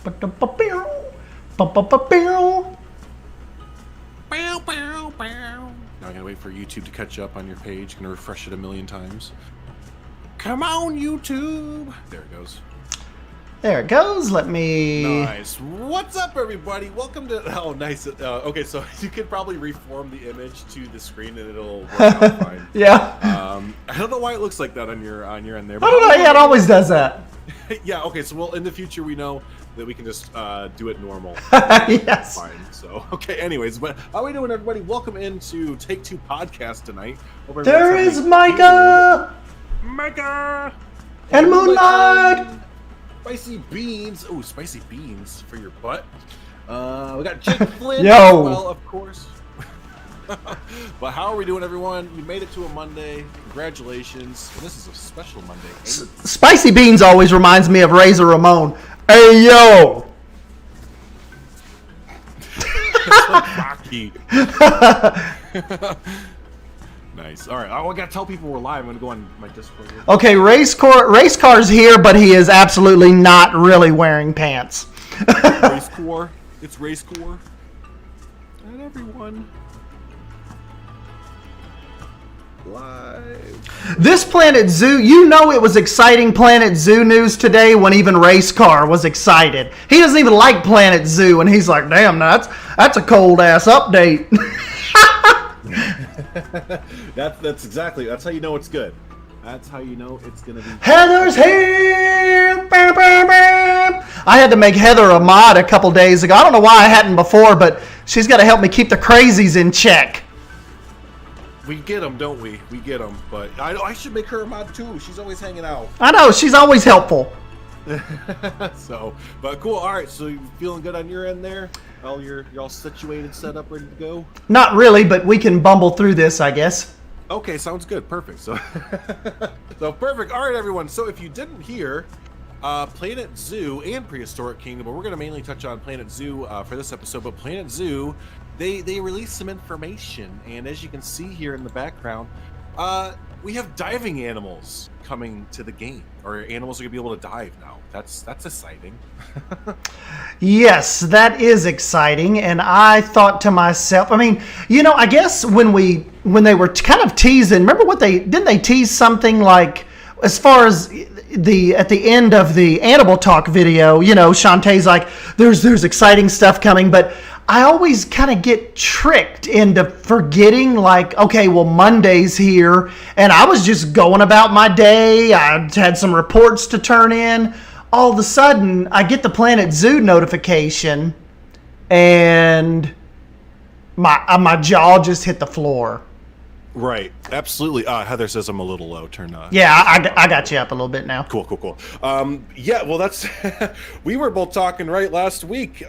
Bow, bow, bow. Now I gotta wait for YouTube to catch up on your page. Gonna refresh it a million times. Come on, YouTube. There it goes. There it goes. Let me... Nice. What's up, everybody? Welcome to... Oh, nice. Okay, so you could probably reform the image to the screen and it'll work out fine. Yeah. I don't know why it looks like that on your end there. I don't know. Yeah, it always does that. Yeah, okay, so in the future we know that we can just do it normal. Yes. Fine. So, okay, anyways, but how are we doing, everybody? Welcome into Take Two Podcast tonight. There is Micah! Micah! And Moonlight! Spicy beans. Oh, spicy beans for your butt. We got Jake Flynn Yo. as well, of course. But how are we doing, everyone? You made it to a Monday. Congratulations. This is a special Monday. Spicy beans always reminds me of Razor Ramon. Hey, yo! It's like Rocky. Nice. All right. I gotta tell people we're live. I'm gonna go on my Discord here. Okay, race car's here, but he is absolutely not really wearing pants. Race core. It's race core. And everyone. Live. This Planet Zoo, you know it was exciting Planet Zoo news today when even Race Car was excited. He doesn't even like Planet Zoo, and he's like, damn, that's a cold-ass update. That's exactly. That's how you know it's good. That's how you know it's gonna be. Heather's here. Bam, bam, bam. I had to make Heather a mod a couple days ago. I don't know why I hadn't before, but she's got to help me keep the crazies in check. We get them, don't we? We get them. But I should make her a mod too. She's always hanging out. I know, she's always helpful. So, but cool. All right. So you feeling good on your end there? You're all situated, set up, ready to go. Not really, but we can bumble through this, I guess. Okay, sounds good. Perfect. So, perfect. All right, everyone. So if you didn't hear, Planet Zoo and Prehistoric Kingdom, but we're going to mainly touch on Planet Zoo for this episode. But Planet Zoo, they released some information, and as you can see here in the background, we have diving animals coming to the game, or animals are gonna be able to dive now. That's exciting. Yes, that is exciting, and I thought to myself, I mean, you know, I guess when they were kind of teasing, remember what didn't they tease something like, as far as at the end of the Animal Talk video, you know, Shantae's like, there's exciting stuff coming, but I always kind of get tricked into forgetting, like, okay, well, Monday's here, and I was just going about my day. I had some reports to turn in. All of a sudden, I get the Planet Zoo notification, and my jaw just hit the floor. Right, absolutely. Heather says I'm a little low. Turn on. Yeah, I got you up a little bit now. Cool. Yeah, well, that's we were both talking right last week,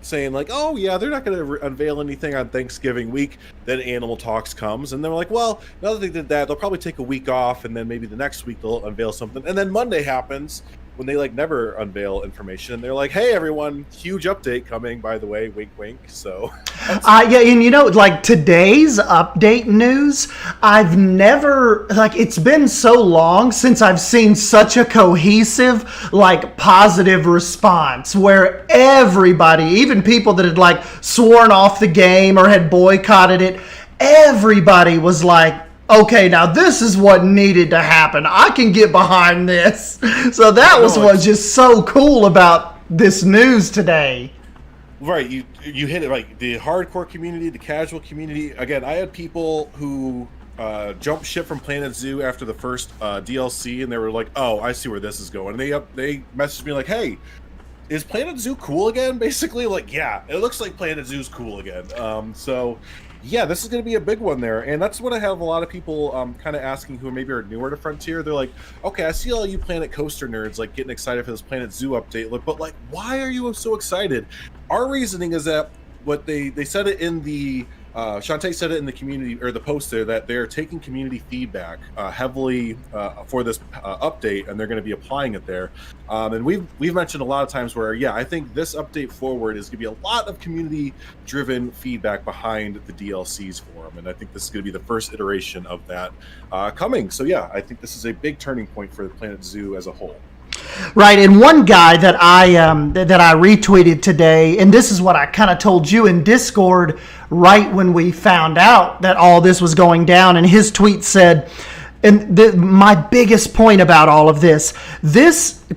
saying like, oh yeah, they're not going to unveil anything on Thanksgiving week. Then Animal Talks comes, and they're like, well, now that they did that, they'll probably take a week off, and then maybe the next week they'll unveil something. And then Monday happens when they like never unveil information. They're like, hey everyone, huge update coming, by the way, wink wink. So yeah, and you know, like today's update news, I've never, like, it's been so long since I've seen such a cohesive, like, positive response where everybody, even people that had like sworn off the game or had boycotted it, everybody was like, okay, now this is what needed to happen. I can get behind this. So that was what's just so cool about this news today. Right, you hit it right. The hardcore community, the casual community. Again, I had people who jumped ship from Planet Zoo after the first DLC, and they were like, "Oh, I see where this is going." And they messaged me like, "Hey, is Planet Zoo cool again?" Basically, like, yeah, it looks like Planet Zoo's cool again. So. Yeah, this is going to be a big one there, and that's what I have a lot of people kind of asking who maybe are newer to Frontier. They're like, okay, I see all you Planet Coaster nerds like getting excited for this Planet Zoo update, but like, why are you so excited? Our reasoning is that what they said it in the Shantae said it in the community, or the post there, that they're taking community feedback heavily for this update, and they're going to be applying it there. And we've mentioned a lot of times where, yeah, I think this update forward is going to be a lot of community-driven feedback behind the DLCs for them, and I think this is going to be the first iteration of that coming. So yeah, I think this is a big turning point for the Planet Zoo as a whole. Right, and one guy that I retweeted today, and this is what I kind of told you in Discord right when we found out that all this was going down, and his tweet said, and my biggest point about all of this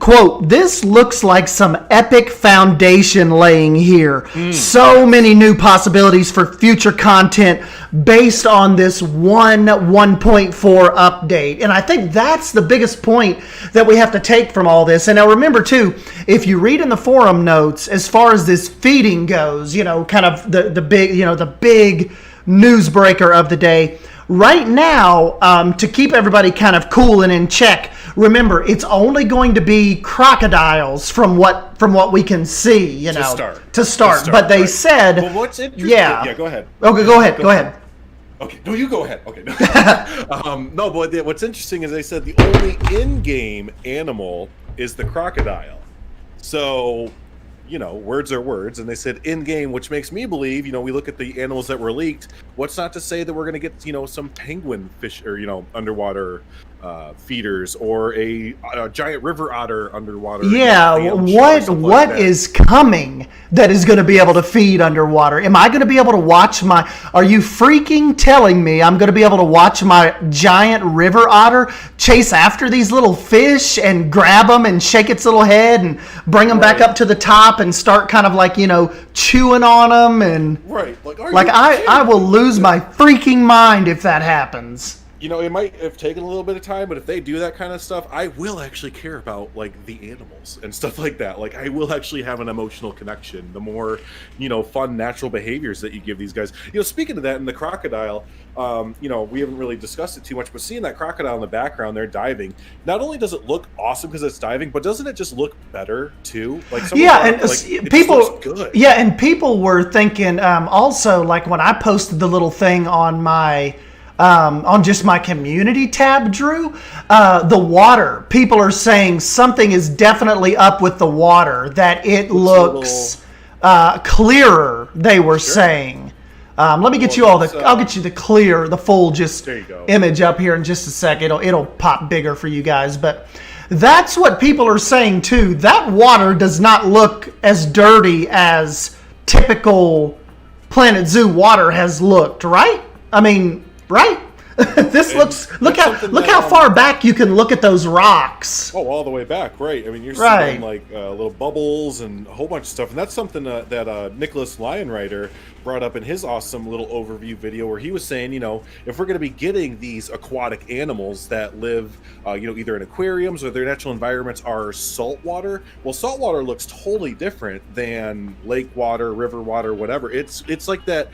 quote, this looks like some epic foundation laying here. So many new possibilities for future content based on this 1.4 update. And I think that's the biggest point that we have to take from all this. And now remember too, if you read in the forum notes, as far as this feeding goes, kind of the big newsbreaker of the day, right now, to keep everybody kind of cool and in check, remember, it's only going to be crocodiles from what we can see, to start. But they said, well, what's interesting? Yeah, go ahead. Okay, go ahead. Okay, no, you go ahead. Okay, no, but what's interesting is they said the only in-game animal is the crocodile. So, words are words, and they said in-game, which makes me believe, we look at the animals that were leaked. What's not to say that we're going to get, some penguin fish or, underwater feeders or a giant river otter underwater. Yeah, what is coming that is going to be able to feed underwater? Am I going to be able to watch are you freaking telling me I'm going to be able to watch my giant river otter chase after these little fish and grab them and shake its little head and bring them back up to the top and start kind of like, chewing on them? And I will lose my freaking mind if that happens. It might have taken a little bit of time, but if they do that kind of stuff, I will actually care about the animals and stuff like that. I will actually have an emotional connection. The more, fun natural behaviors that you give these guys. Speaking of that, in the crocodile, we haven't really discussed it too much, but seeing that crocodile in the background there diving, not only does it look awesome because it's diving, but doesn't it just look better too? People, good. Yeah, and people were thinking also, when I posted the little thing on my on just my community tab, Drew, the water. People are saying something is definitely up with the water, that it looks clearer, they were saying. Let me get I'll get you the full image up here in just a sec. It'll pop bigger for you guys, but that's what people are saying too. That water does not look as dirty as typical Planet Zoo water has looked, right? I mean, right? Look how far back you can look at those rocks. Oh, all the way back, right? I mean, you're seeing little bubbles and a whole bunch of stuff, and that's something that Nicholas Lionrider brought up in his awesome little overview video, where he was saying, if we're going to be getting these aquatic animals that live, either in aquariums or their natural environments are saltwater. Well, saltwater looks totally different than lake water, river water, whatever. It's like that.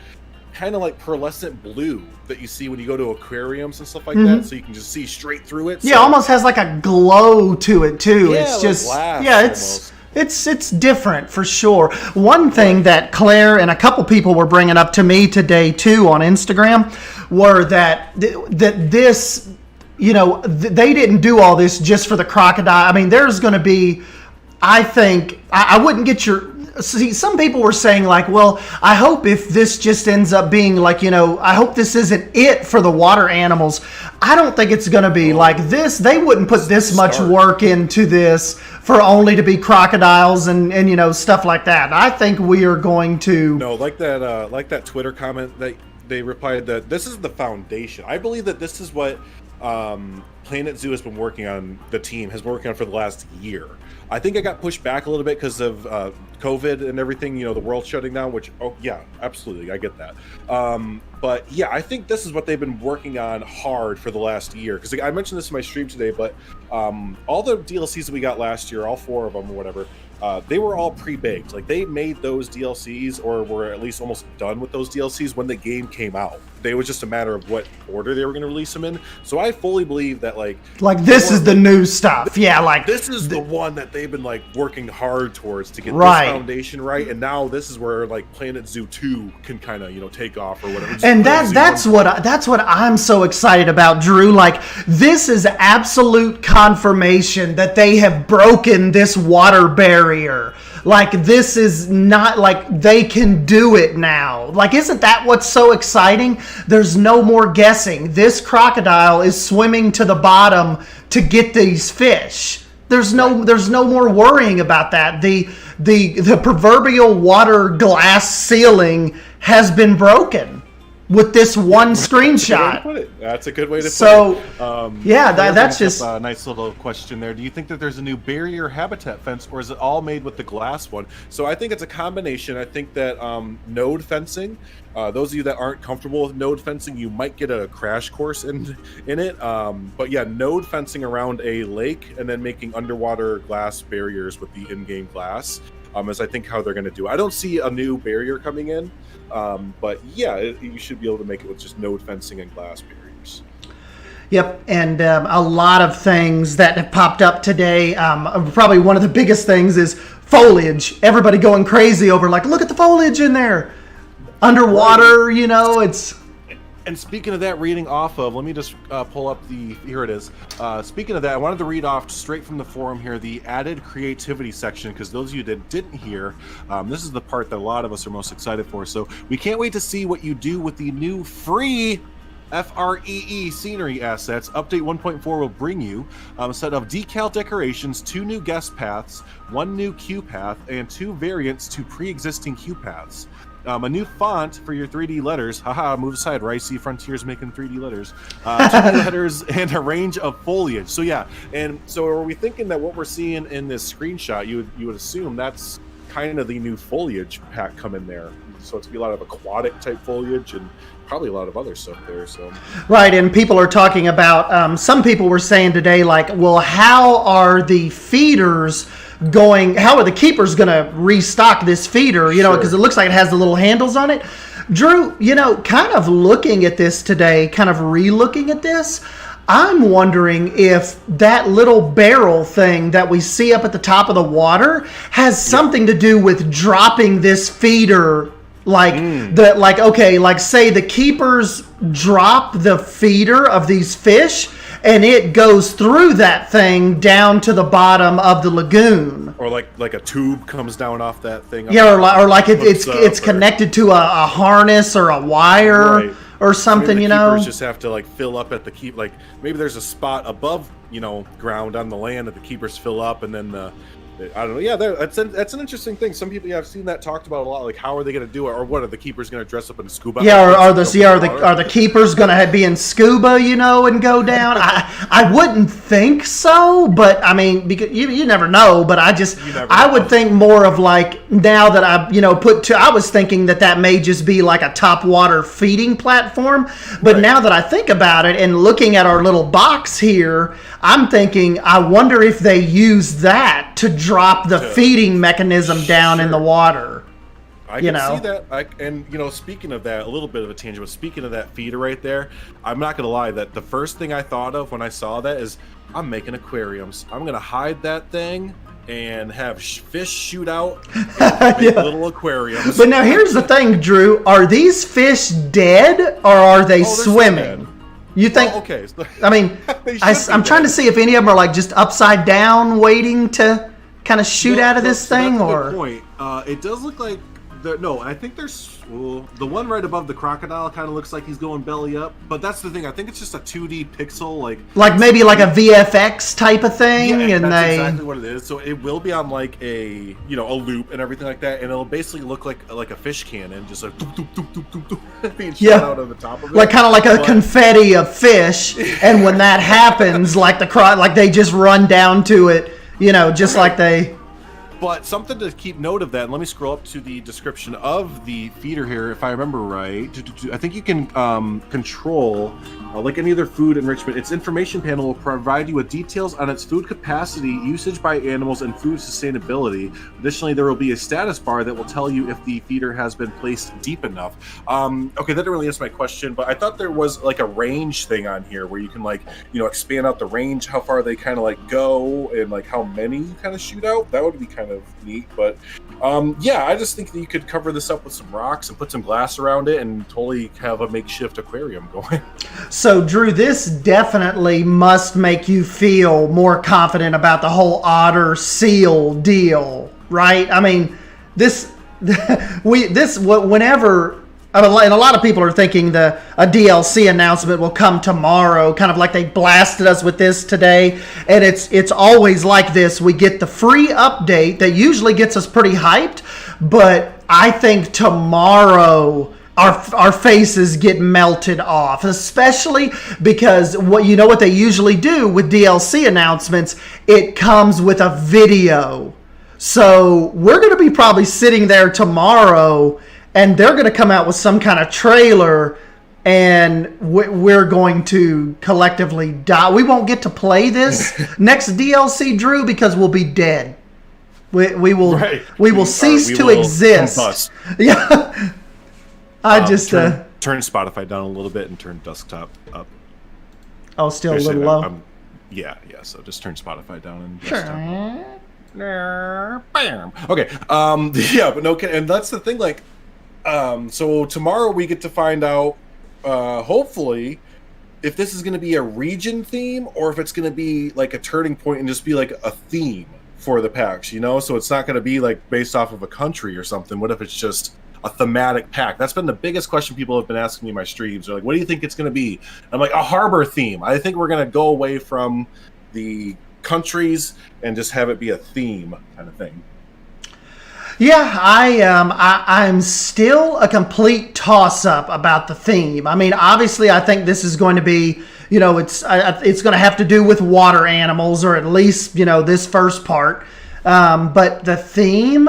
Kind of like pearlescent blue that you see when you go to aquariums and stuff like that, so you can just see straight through it. Yeah, almost has like a glow to it too. Yeah, it's just glass, it's different for sure. One thing that Claire and a couple people were bringing up to me today too on Instagram were that this, they didn't do all this just for the crocodile. I mean, there's going to be, I think, I wouldn't get your. See, some people were saying well, I hope if this just ends up being I hope this isn't it for the water animals. I don't think it's going to be like this. They wouldn't put this much work into this for only to be crocodiles and stuff like that. I think we are going to like that Twitter comment that they replied that this is the foundation. I believe that this is what Planet Zoo has been working on. The team has been working on for the last year. I think I got pushed back a little bit because of COVID and everything, the world shutting down, which, oh, yeah, absolutely. I get that. But, yeah, I think this is what they've been working on hard for the last year. Because I mentioned this in my stream today, but all the DLCs that we got last year, all 4 of them or whatever, they were all pre-baked. They made those DLCs or were at least almost done with those DLCs when the game came out. It was just a matter of what order they were going to release them in. So I fully believe that this is the new stuff. Yeah, this is the one that they've been working hard towards to get this foundation right. And now this is where Planet Zoo 2 can kind of take off or whatever. And that's what I'm so excited about, Drew. This is absolute confirmation that they have broken this water barrier. This is not they can do it now. Isn't that what's so exciting? There's no more guessing. This crocodile is swimming to the bottom to get these fish. There's no more worrying about that. The proverbial water glass ceiling has been broken with this one screenshot. That's a good way to put it. So, that's just a nice little question there. Do you think that there's a new barrier habitat fence, or is it all made with the glass one? So I think it's a combination. I think that node fencing, those of you that aren't comfortable with node fencing, you might get a crash course in it. But yeah, node fencing around a lake and then making underwater glass barriers with the in-game glass is I think how they're going to do it. I don't see a new barrier coming in. But yeah, you should be able to make it with just node fencing and glass barriers. Yep, and a lot of things that have popped up today. Probably one of the biggest things is foliage. Everybody going crazy over like, look at the foliage in there. Underwater, it's... And speaking of that, reading off of, let me just pull up here it is. Speaking of that, I wanted to read off straight from the forum here, the added creativity section, because those of you that didn't hear, this is the part that a lot of us are most excited for. So we can't wait to see what you do with the new free FREE scenery assets. Update 1.4 will bring you a set of decal decorations, 2 new guest paths, 1 new queue path, and 2 variants to pre-existing queue paths. A new font for your 3D letters. Haha, move aside, right? See Frontiers making 3D letters. 2 new letters and a range of foliage. So yeah, and so are we thinking that what we're seeing in this screenshot, you would assume that's kind of the new foliage pack coming there. So it's gonna be a lot of aquatic type foliage and probably a lot of other stuff there. So right, and people are talking about. Some people were saying today, like, well, how are the feeders going? How are the keepers going to restock this feeder? Because it looks like it has the little handles on it. Drew, kind of looking at this today, kind of re-looking at this, I'm wondering if that little barrel thing that we see up at the top of the water has something to do with dropping this feeder. Like say the keepers drop the feeder of these fish and it goes through that thing down to the bottom of the lagoon. Or like a tube comes down off that thing. Yeah, or like it's connected to a harness or a wire or something, the keepers just have to like fill up at the keep. Like maybe there's a spot above, ground on the land that the keepers fill up, and then I don't know. Yeah, that's an interesting thing. Some people, I've seen that talked about a lot. Like, how are they going to do it, or what are the keepers going to dress up in scuba? Yeah, are the keepers going to be in scuba, and go down? I wouldn't think so, but I mean, because you never know. But I would think more of like now that I was thinking that may just be like a top water feeding platform. But now that I think about it and looking at our little box here, I'm thinking, I wonder if they use that to drop the feeding mechanism down in the water. I can see that. Speaking of that, a little bit of a tangent, but speaking of that feeder right there, I'm not going to lie that the first thing I thought of when I saw that is I'm making aquariums. I'm going to hide that thing and have fish shoot out and make little aquariums. But now here's the thing, Drew. Are these fish dead or are they swimming? You think? Okay. I mean, I'm trying to see if any of them are like just upside down, waiting to kind of shoot out of this thing, that's or. A good point. It does look like I think there's the one right above the crocodile kind of looks like he's going belly up, but that's the thing. I think it's just a 2D pixel, like maybe like a VFX type of thing, and that's exactly what it is. So it will be on like a a loop and everything like that, and it'll basically look like a fish cannon, just like being shot out of the top of it, like kind of like a confetti of fish. And when that happens, like they just run down to it, just like they. But something to keep note of that, and let me scroll up to the description of the feeder here, if I remember right. I think you can control, like any other food enrichment, its information panel will provide you with details on its food capacity, usage by animals, and food sustainability. Additionally, there will be a status bar that will tell you if the feeder has been placed deep enough. Okay, that didn't really answer my question, but I thought there was like a range thing on here where you can expand out the range, how far they kind of go, and like how many you kind of shoot out. That would be kind of neat. But I just think that you could cover this up with some rocks and put some glass around it and totally have a makeshift aquarium going. So Drew, this definitely must make you feel more confident about the whole otter seal deal, right? I mean, whenever and a lot of people are thinking a DLC announcement will come tomorrow, kind of like they blasted us with this today. And it's always like this. We get the free update that usually gets us pretty hyped, but I think tomorrow our faces get melted off, especially because what they usually do with DLC announcements, it comes with a video. So we're going to be probably sitting there tomorrow, and they're going to come out with some kind of trailer, and we're going to collectively die. We won't get to play this next DLC, Drew, because we'll be dead. We will cease to exist. Combust. Yeah. Turn Spotify down a little bit and turn desktop up. Oh, still a little low. Yeah. So just turn Spotify down and sure. Desktop. Okay. Yeah, but no, and that's the thing. Like, so tomorrow we get to find out, hopefully, if this is going to be a region theme or if it's going to be like a turning point and just be like a theme for the packs, so it's not going to be like based off of a country or something. What if it's just a thematic pack? That's been the biggest question people have been asking me in my streams. They're like, what do you think it's going to be? I'm like, a harbor theme. I think we're going to go away from the countries and just have it be a theme kind of thing. Yeah, I'm still a complete toss-up about the theme. I mean, obviously, I think this is going to be, it's going to have to do with water animals, or at least, this first part. But the theme,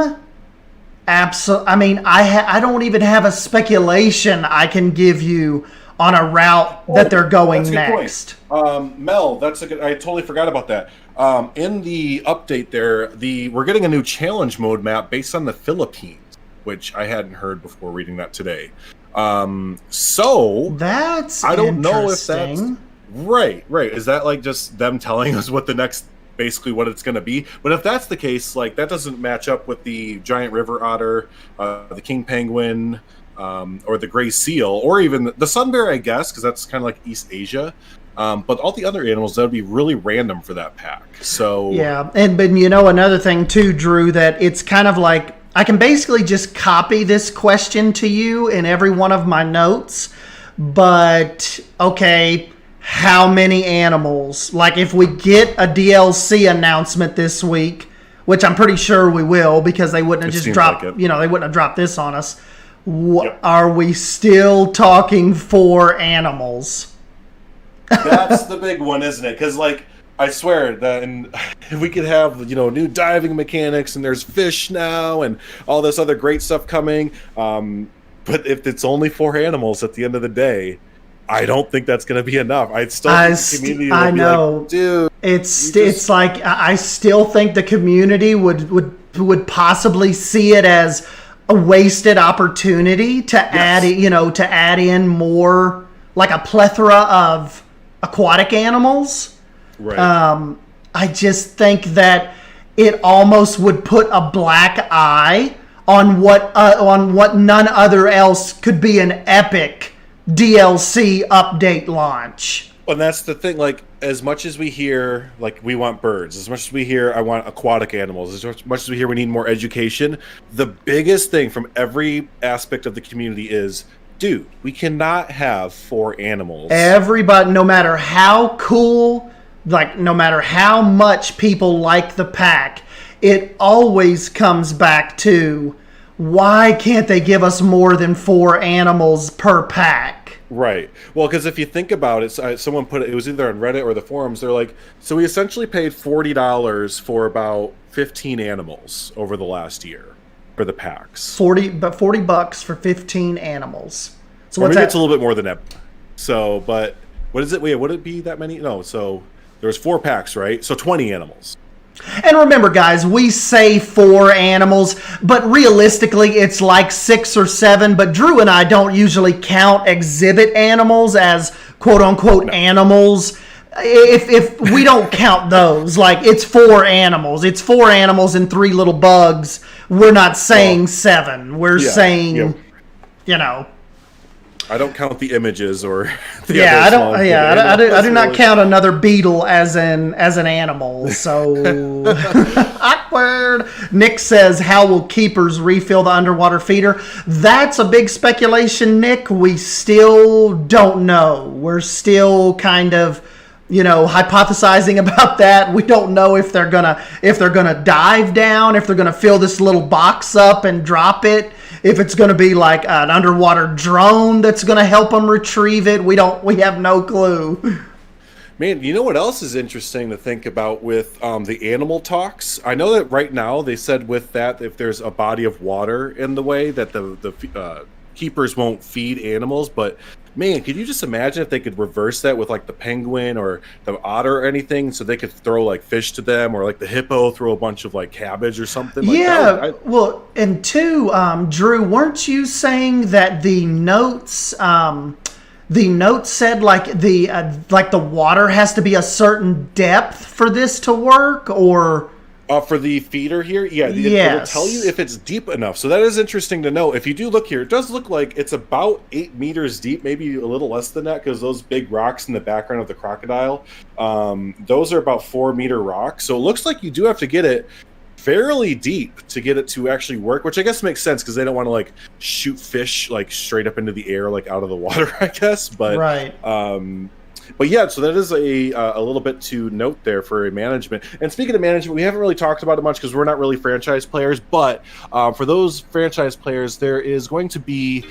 absolutely. I mean, I don't even have a speculation I can give you on a route that they're going next. Mel, I totally forgot about that. In the update there, we're getting a new challenge mode map based on the Philippines, which I hadn't heard before reading that today. So that's I don't know if that's right. Is that like just them telling us what what it's going to be? But if that's the case, like that doesn't match up with the giant river otter, the king penguin, or the gray seal, or even the sun bear, I guess, because that's kind of like East Asia. But all the other animals, that would be really random for that pack. So yeah, but another thing too, Drew, that it's kind of like I can basically just copy this question to you in every one of my notes. But okay, how many animals? Like if we get a DLC announcement this week, which I'm pretty sure we will, because they wouldn't have just dropped, they wouldn't have dropped this on us. Yep. Are we still talking 4 animals? That's the big one, isn't it? Because, like, I swear that we could have, new diving mechanics, and there's fish now, and all this other great stuff coming. But if it's only 4 animals at the end of the day, I don't think that's going to be enough. I still think the community will be like, dude. It's like I still think the community would possibly see it as a wasted opportunity to add in more, like a plethora of aquatic animals. Right. I just think that it almost would put a black eye on what none other else could be an epic DLC update launch. And that's the thing, like, as much as we hear, like, we want birds, as much as we hear, I want aquatic animals, as much as we hear we need more education, the biggest thing from every aspect of the community is, dude, we cannot have 4 animals. Everybody, no matter how cool, like, no matter how much people like the pack, it always comes back to, why can't they give us more than 4 animals per pack? Right. Well, because if you think about it, someone put it was either on Reddit or the forums, they're like, so we essentially paid $40 for about 15 animals over the last year for the packs. $40 for 15 animals. So what's that? It's a little bit more than that. So, but what is it? Wait, would it be that many? No. So there was 4 packs, right? So 20 animals. And remember, guys, we say 4 animals, but realistically, it's like 6 or 7. But Drew and I don't usually count exhibit animals as quote-unquote animals. If we don't count those, like, it's 4 animals. It's 4 animals and 3 little bugs. We're not saying 7. We're saying, I don't count the images or the Yeah, other I small don't. Yeah, I do animals, not really. count another beetle as an animal. So awkward. Nick says, "How will keepers refill the underwater feeder?" That's a big speculation, Nick. We still don't know. We're still kind of, hypothesizing about that. We don't know if they're gonna dive down, if they're gonna fill this little box up and drop it, if it's gonna be like an underwater drone that's gonna help them retrieve it. We have no clue. Man, you know what else is interesting to think about with the animal talks? I know that right now they said with that, if there's a body of water in the way, that the keepers won't feed animals. But man, could you just imagine if they could reverse that with like the penguin or the otter or anything, so they could throw like fish to them, or like the hippo throw a bunch of like cabbage or something? Like Yeah, well, and two, Drew, weren't you saying that the notes said like the water has to be a certain depth for this to work, or for the feeder here, yeah, it will Yes. tell you if it's deep enough. So that is interesting to know. If you do look here, it does look like it's about 8 meters deep, maybe a little less than that, because those big rocks in the background of the crocodile, those are about 4-meter rocks. So it looks like you do have to get it fairly deep to get it to actually work, which I guess makes sense because they don't want to like shoot fish like straight up into the air, like out of the water, I guess. But right? but yeah, so that is a little bit to note there for management. And speaking of management, we haven't really talked about it much because we're not really franchise players. But for those franchise players, there is going to be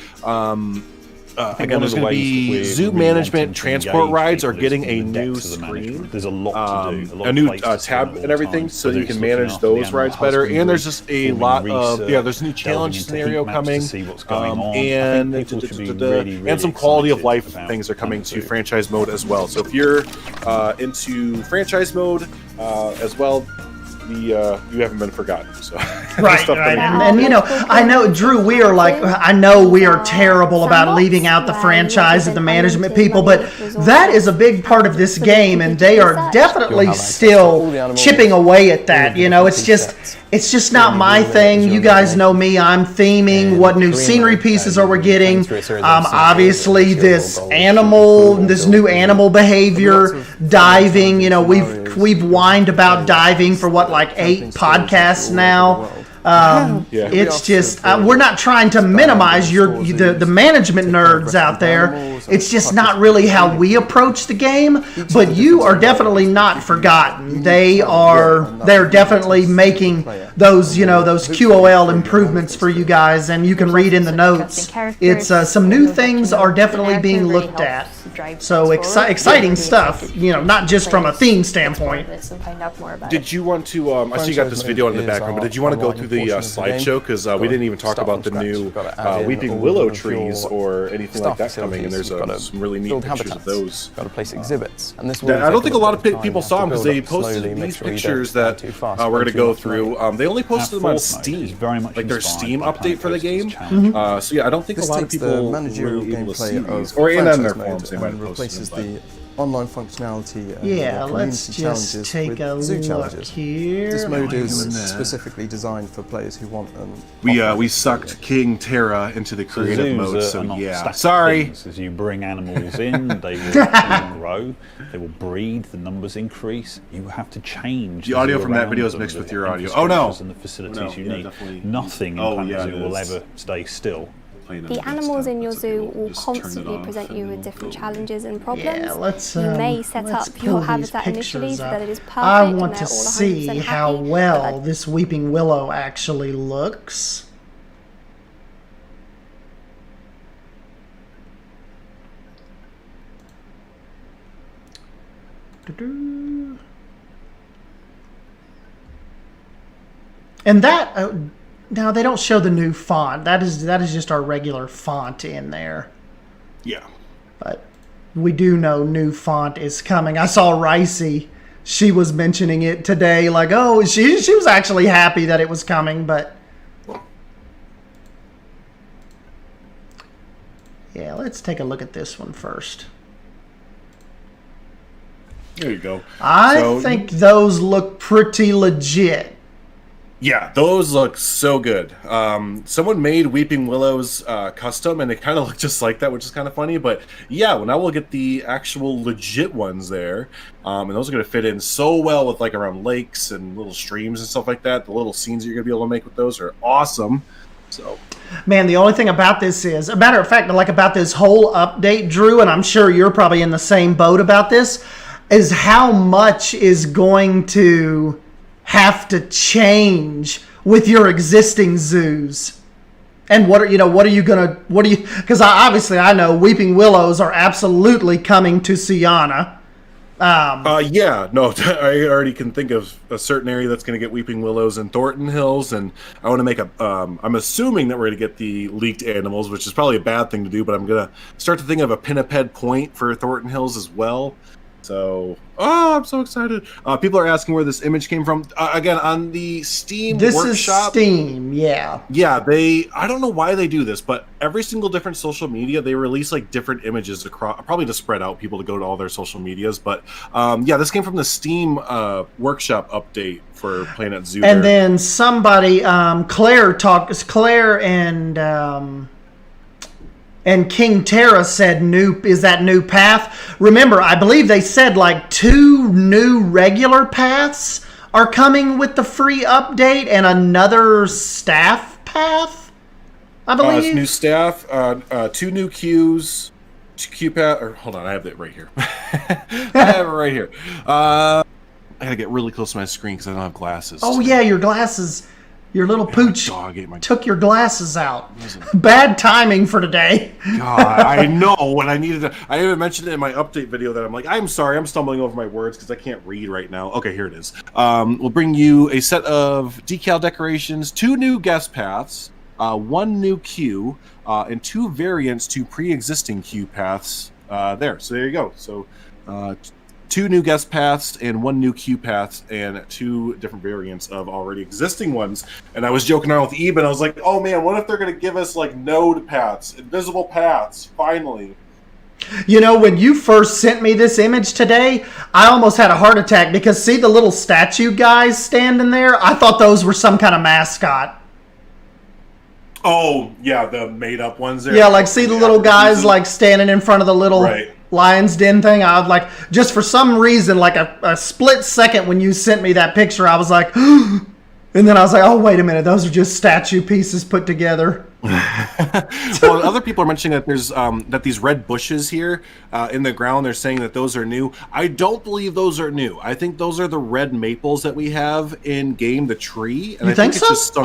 again, there's going to be zoo management. Transport rides are getting a new screen. There's a lot to do, a new tab and everything, so you can manage those rides better. And there's just a lot of there's a new challenge scenario coming, and some quality of life things are coming to franchise mode as well. So if you're into franchise mode as well, you haven't been forgotten. So Right. And I know, Drew, I know we are terrible about leaving out the franchise and the management people, but that is a big part of this game, and they are definitely still chipping away at that. It's just not my thing. You guys know me. I'm theming what new scenery pieces are we getting. Obviously, this new animal behavior, diving. We've whined about diving for like 8 podcasts now. It's just we're not trying to minimize the management nerds out there. It's just not really how we approach the game. But you are definitely not forgotten. They're definitely making those QOL improvements for you guys, and you can read in the notes. It's some new things are definitely being looked at. So exciting stuff. Not just from a theme standpoint. Did you want to? I see you got this video in the background, but did you want to go through the slideshow, because we didn't even talk about the new weeping willow trees or anything like that coming, and there's some really neat pictures of those. Got to place exhibits, and this I don't think a lot of people saw them because they posted these pictures that we're going to go through. They only posted them on Steam, like their Steam update for the game. So yeah, I don't think a lot of people were able to see these, or in on their forums they might have posted them. Online functionality. Let's just take a look here. This mode is specifically designed for players who want we sucked King Terra into the creative mode, so yeah. Sorry. As you bring animals in, they will grow, they will breed, the numbers increase. You have to change the audio from that video is mixed with your audio. Oh no! And the facilities you need. Nothing in Planet Zoo will ever stay still. The animals in your zoo will constantly present you with different challenges and problems. You may set up your habitat initially so that it is perfect. I want to see how well this weeping willow actually looks. And that. Now they don't show the new font. That is just our regular font in there. Yeah. But we do know new font is coming. I saw Ricey. She was mentioning it today, like, oh, she was actually happy that it was coming, but yeah, let's take a look at this one first. There you go. I think those look pretty legit. Yeah, those look so good. Someone made Weeping Willows custom, and they kind of look just like that, which is kind of funny. But yeah, well, now we'll get the actual legit ones there, and those are going to fit in so well with like around lakes and little streams and stuff like that. The little scenes that you're going to be able to make with those are awesome. So, man, the only thing about this is, a matter of fact, like about this whole update, Drew, and I'm sure you're probably in the same boat about this, is how much is going to have to change with your existing zoos. And because obviously I know Weeping Willows are absolutely coming to Sienna. Yeah, no, I already can think of a certain area that's going to get Weeping Willows and Thornton Hills, and I want to make I'm assuming that we're going to get the leaked animals, which is probably a bad thing to do, but I'm going to start to think of a pinniped point for Thornton Hills as well. So, I'm so excited. People are asking where this image came from. Again, on the Steam workshop. This is Steam, yeah. Yeah, I don't know why they do this, but every single different social media, they release like different images across, probably to spread out people to go to all their social medias. But yeah, this came from the Steam workshop update for Planet Zoo. And then somebody, Claire and King Terra said is that new path. Remember, I believe they said like 2 new regular paths are coming with the free update and another staff path, I believe. New staff, 2 new queues, queue path, or hold on, I have it right here. I have it right here. I gotta get really close to my screen because I don't have glasses. Oh yeah, your glasses. Your little pooch took your glasses out. Listen. Bad timing for today. God, I know what I needed to. I even mentioned it in my update video that I'm like, I'm sorry, I'm stumbling over my words because I can't read right now. Okay, here it is. We'll bring you a set of decal decorations, 2 new guest paths, 1 new queue, and 2 variants to pre-existing queue paths there. So there you go. So 2 new guest paths and 1 new queue path and 2 different variants of already existing ones. And I was joking around with Eben. I was like, oh man, what if they're going to give us like node paths, invisible paths, finally? You know, when you first sent me this image today, I almost had a heart attack because see the little statue guys standing there? I thought those were some kind of mascot. Oh, yeah, the made-up ones there. Yeah, like see the little guys like standing in front of the little Lion's Den thing. I was like, just for some reason, like a split second when you sent me that picture, I was like, and then I was like, oh, wait a minute, those are just statue pieces put together. Well, other people are mentioning that there's that these red bushes here in the ground, they're saying that those are new. I don't believe those are new. I think those are the red maples that we have in game, the tree, and I think it's just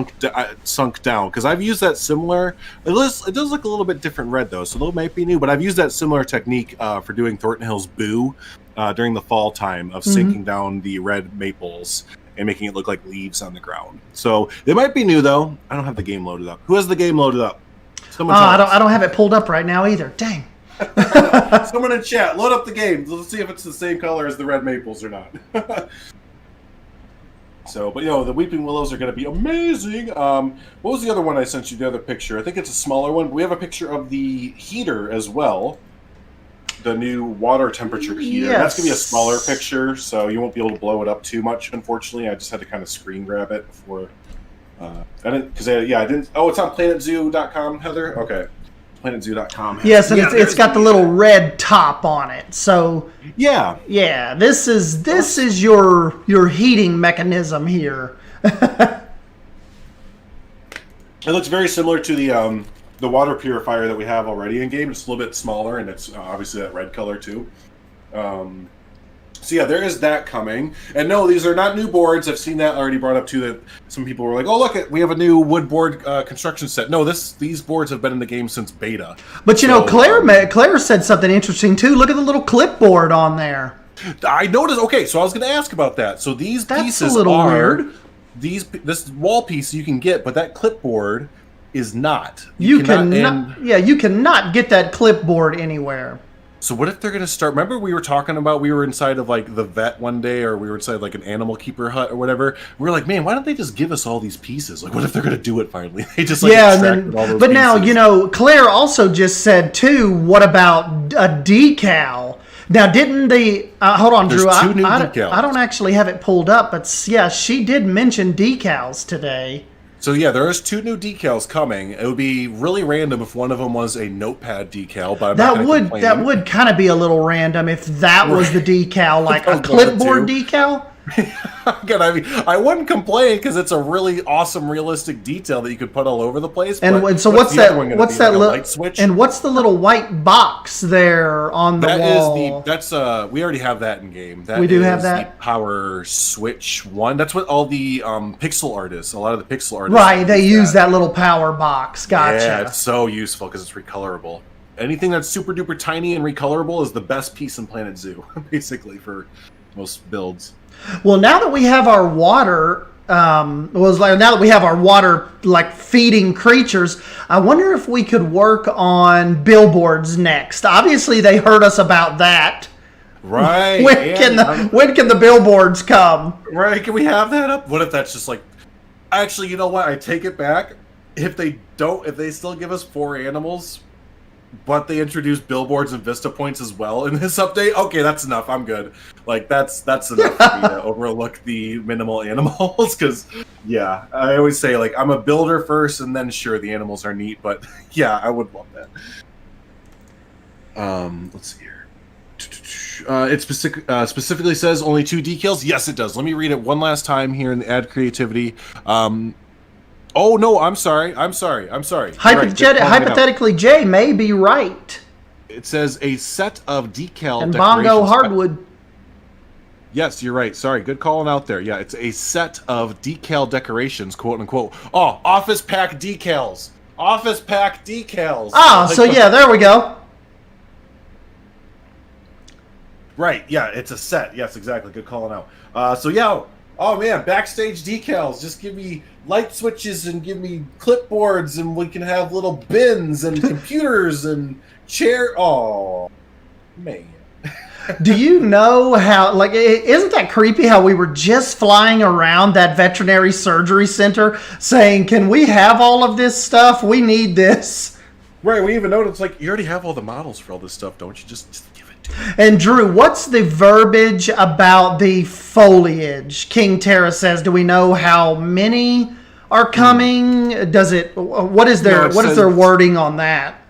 sunk down because I've used that similar. It does look a little bit different red though, so those might be new. But I've used that similar technique for doing Thornton Hills Boo during the fall time of sinking down the red maples and making it look like leaves on the ground. So they might be new though. I don't have the game loaded up. Who has the game loaded up? I don't have it pulled up right now either. Dang. Someone in chat, load up the game. Let's see if it's the same color as the red maples or not. So, but the Weeping Willows are going to be amazing. What was the other one I sent you? The other picture. I think it's a smaller one. We have a picture of the heater as well. The new water temperature heater. Yes. That's gonna be a smaller picture, so you won't be able to blow it up too much. Unfortunately, I just had to kind of screen grab it before. I didn't. Oh, it's on PlanetZoo.com, Heather. Okay, PlanetZoo.com. Yes, and it's got the little red top on it. So yeah. This is your heating mechanism here. It looks very similar to the water purifier that we have already in game. It's a little bit smaller, and it's obviously that red color too. So yeah, there is that coming. And no, these are not new boards. I've seen that already brought up too. That some people were like, "Oh, look, we have a new wood board construction set." No, these boards have been in the game since beta. But Claire said something interesting too. Look at the little clipboard on there. I noticed. Okay, so I was going to ask about that. So these pieces a little are weird. This wall piece you can get, but that clipboard is not. You cannot get that clipboard anywhere. So what if they're going to start? Remember we were talking about we were inside of like the vet one day, or we were inside like an animal keeper hut or whatever. We were like, man, why don't they just give us all these pieces? Like, what if they're going to do it finally? They just all those but pieces. Now Claire also just said too. What about a decal? Now, didn't the hold on, There's Drew? two new decals. I don't actually have it pulled up, but yeah, she did mention decals today. So yeah, there is 2 new decals coming. It would be really random if one of them was a notepad decal, but I'm not gonna complain. That would kind of be a little random if that was the decal, like a clipboard decal. Again, I mean, I wouldn't complain because it's a really awesome, realistic detail that you could put all over the place. And so what's that? What's that light switch? And what's the little white box there on the wall? That's we already have that in game. We do have that? The power switch one. That's what all the pixel artists, a lot of the pixel artists, right? They use that little power box. Gotcha. Yeah, it's so useful because it's recolorable. Anything that's super duper tiny and recolorable is the best piece in Planet Zoo, basically for most builds. Well, now that we have our water, now that we have our water like feeding creatures, I wonder if we could work on billboards next. Obviously, they heard us about that. Right. When can the billboards come? Right. Can we have that up? What if that's just like? Actually, you know what? I take it back. If they still give us 4 animals, but they introduce billboards and vista points as well in this update, okay, that's enough. I'm good. Like that's enough for me to overlook the minimal animals. Because yeah, I always say like I'm a builder first, and then sure the animals are neat. But yeah, I would love that. Let's see here. It specifically says only 2 decals. Yes, it does. Let me read it one last time here in the Add Creativity. Oh no, I'm sorry. Hypothetically, Jay may be right. It says a set of decal and decorations. Bongo Hardwood. Yes, you're right. Sorry, good calling out there. Yeah, it's a set of decal decorations, quote unquote. Oh, office pack decals. Office pack decals. Ah, so yeah, there we go. Right, yeah, it's a set. Yes, exactly. Good calling out. So yeah, oh man, backstage decals. Just give me light switches and give me clipboards, and we can have little bins and computers and chair. Oh man. Do you know how, like, isn't that creepy how we were just flying around that veterinary surgery center saying, can we have all of this stuff? We need this. Right, we even noticed, like, you already have all the models for all this stuff, don't you? Just give it to me. And Drew, what's the verbiage about the foliage? King Terra says, do we know how many are coming? What is their wording on that?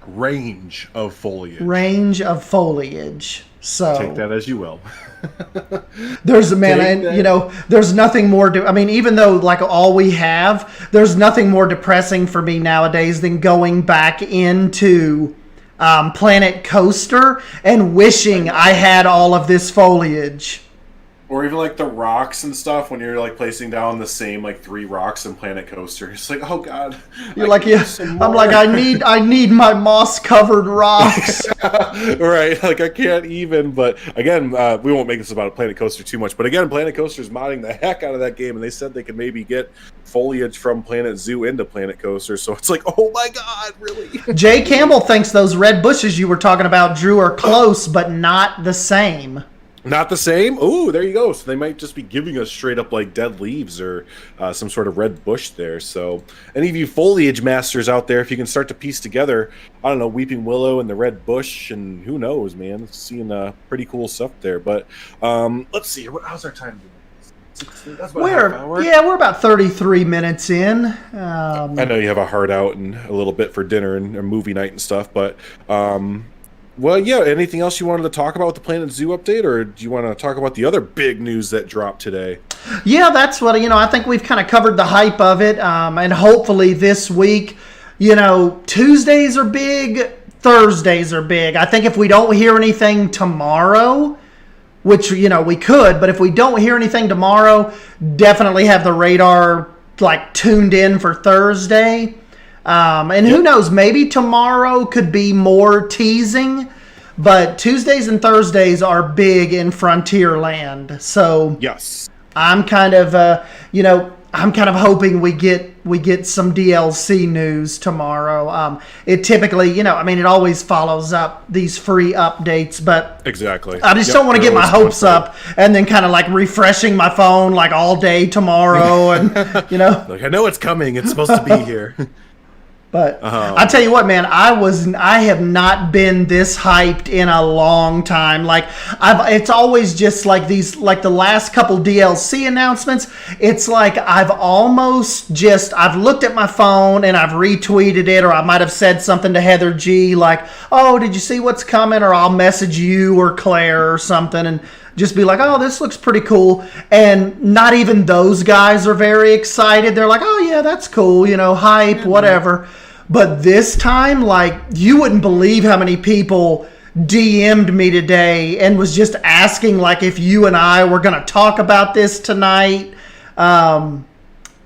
Range of foliage. Range of foliage. So take that as you will. There's there's nothing more even though like all we have, there's nothing more depressing for me nowadays than going back into Planet Coaster and wishing I had all of this foliage. Or even like the rocks and stuff when you're like placing down the same like 3 rocks in Planet Coaster. It's like, oh god. You're like, yeah. I'm like, I need my moss covered rocks. Right. Like I can't even. But again, we won't make this about Planet Coaster too much. But again, Planet Coaster's modding the heck out of that game, and they said they could maybe get foliage from Planet Zoo into Planet Coaster. So it's like, oh my god, really? Jay Campbell thinks those red bushes you were talking about, Drew, are close but not the same. Not the same? Ooh, there you go. So they might just be giving us straight up like dead leaves or some sort of red bush there. So any of you foliage masters out there, if you can start to piece together, I don't know, Weeping Willow and the red bush, and who knows, man. It's seeing pretty cool stuff there. But let's see. How's our time doing? That's about half an hour. Yeah, we're about 33 minutes in. I know you have a heart out and a little bit for dinner and a movie night and stuff, but well, yeah, anything else you wanted to talk about with the Planet Zoo update, or do you want to talk about the other big news that dropped today? Yeah, that's what, I think we've kind of covered the hype of it, and hopefully this week, Tuesdays are big, Thursdays are big. I think if we don't hear anything tomorrow, which, we could, but if we don't hear anything tomorrow, definitely have the radar, like, tuned in for Thursday. And who knows, maybe tomorrow could be more teasing, but Tuesdays and Thursdays are big in Frontierland. So yes, I'm kind of, hoping we get some DLC news tomorrow. It typically, it always follows up these free updates, but exactly, I just don't want to get my hopes up and then kind of like refreshing my phone like all day tomorrow, and like I know it's coming, it's supposed to be here. But I tell you what, man, I have not been this hyped in a long time. Like it's always just like these, like the last couple DLC announcements. It's like I've looked at my phone and I've retweeted it, or I might have said something to Heather G like, "Oh, did you see what's coming?" Or I'll message you or Claire or something and just be like, "Oh, this looks pretty cool." And not even those guys are very excited. They're like, "Oh yeah, that's cool, hype, whatever." But this time, like, you wouldn't believe how many people DM'd me today and was just asking, like, if you and I were going to talk about this tonight.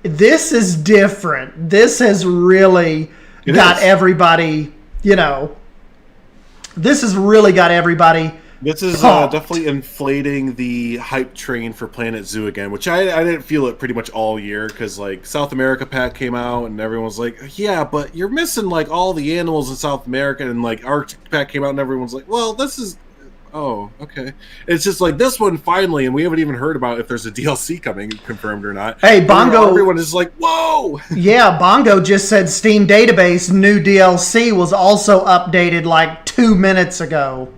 This is different. This has really got everybody, this has really got everybody. This is definitely inflating the hype train for Planet Zoo again, which I didn't feel it pretty much all year, because like South America pack came out and everyone was like, yeah, but you're missing like all the animals in South America, and like Arctic pack came out and everyone's like, well, this is, oh, okay. It's just like this one finally, and we haven't even heard about if there's a DLC coming confirmed or not. Hey, Bongo. Everyone is like, whoa! Yeah, Bongo just said Steam Database new DLC was also updated like 2 minutes ago.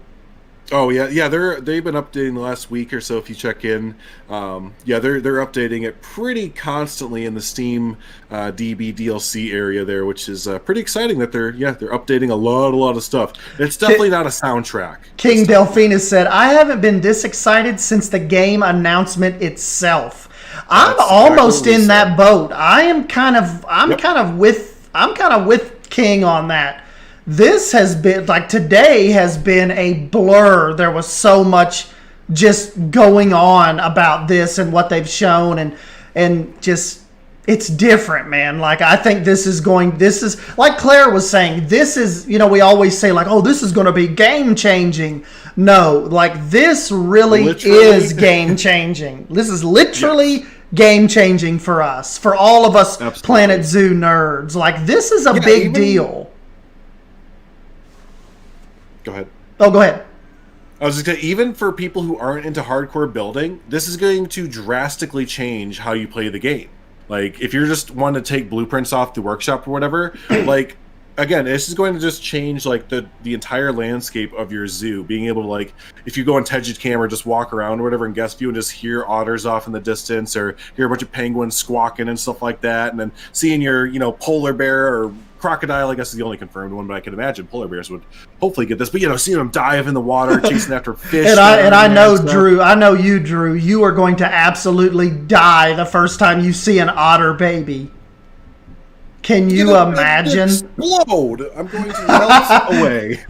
Oh yeah, they've been updating the last week or so. If you check in, they're updating it pretty constantly in the Steam DB DLC area there, which is pretty exciting. That they're updating a lot of stuff. It's definitely not a soundtrack. King Delphinus said, "I haven't been this excited since the game announcement itself." I'm almost in that boat. I'm kind of with King on that. This has been, like, today has been a blur. There was so much just going on about this and what they've shown, and just, it's different, man. Like, I think this is, like Claire was saying, this is, we always say, like, oh, this is going to be game-changing. No, like, this really is game-changing. This is literally game-changing for us, for all of us Planet Zoo nerds. Like, this is a big deal. Go ahead. Oh, go ahead. I was just gonna, even for people who aren't into hardcore building, this is going to drastically change how you play the game. Like, if you're just wanting to take blueprints off the workshop or whatever, like, again, this is going to just change, like, the entire landscape of your zoo. Being able to, like, if you go on Tegid Cam or just walk around or whatever in guest view and just hear otters off in the distance, or hear a bunch of penguins squawking and stuff like that, and then seeing your, polar bear or crocodile, I guess, is the only confirmed one, but I can imagine polar bears would hopefully get this. But seeing them dive in the water, chasing after fish. and I know, Drew. I know you, Drew. You are going to absolutely die the first time you see an otter baby. Can you imagine? Explode! I'm going to melt away.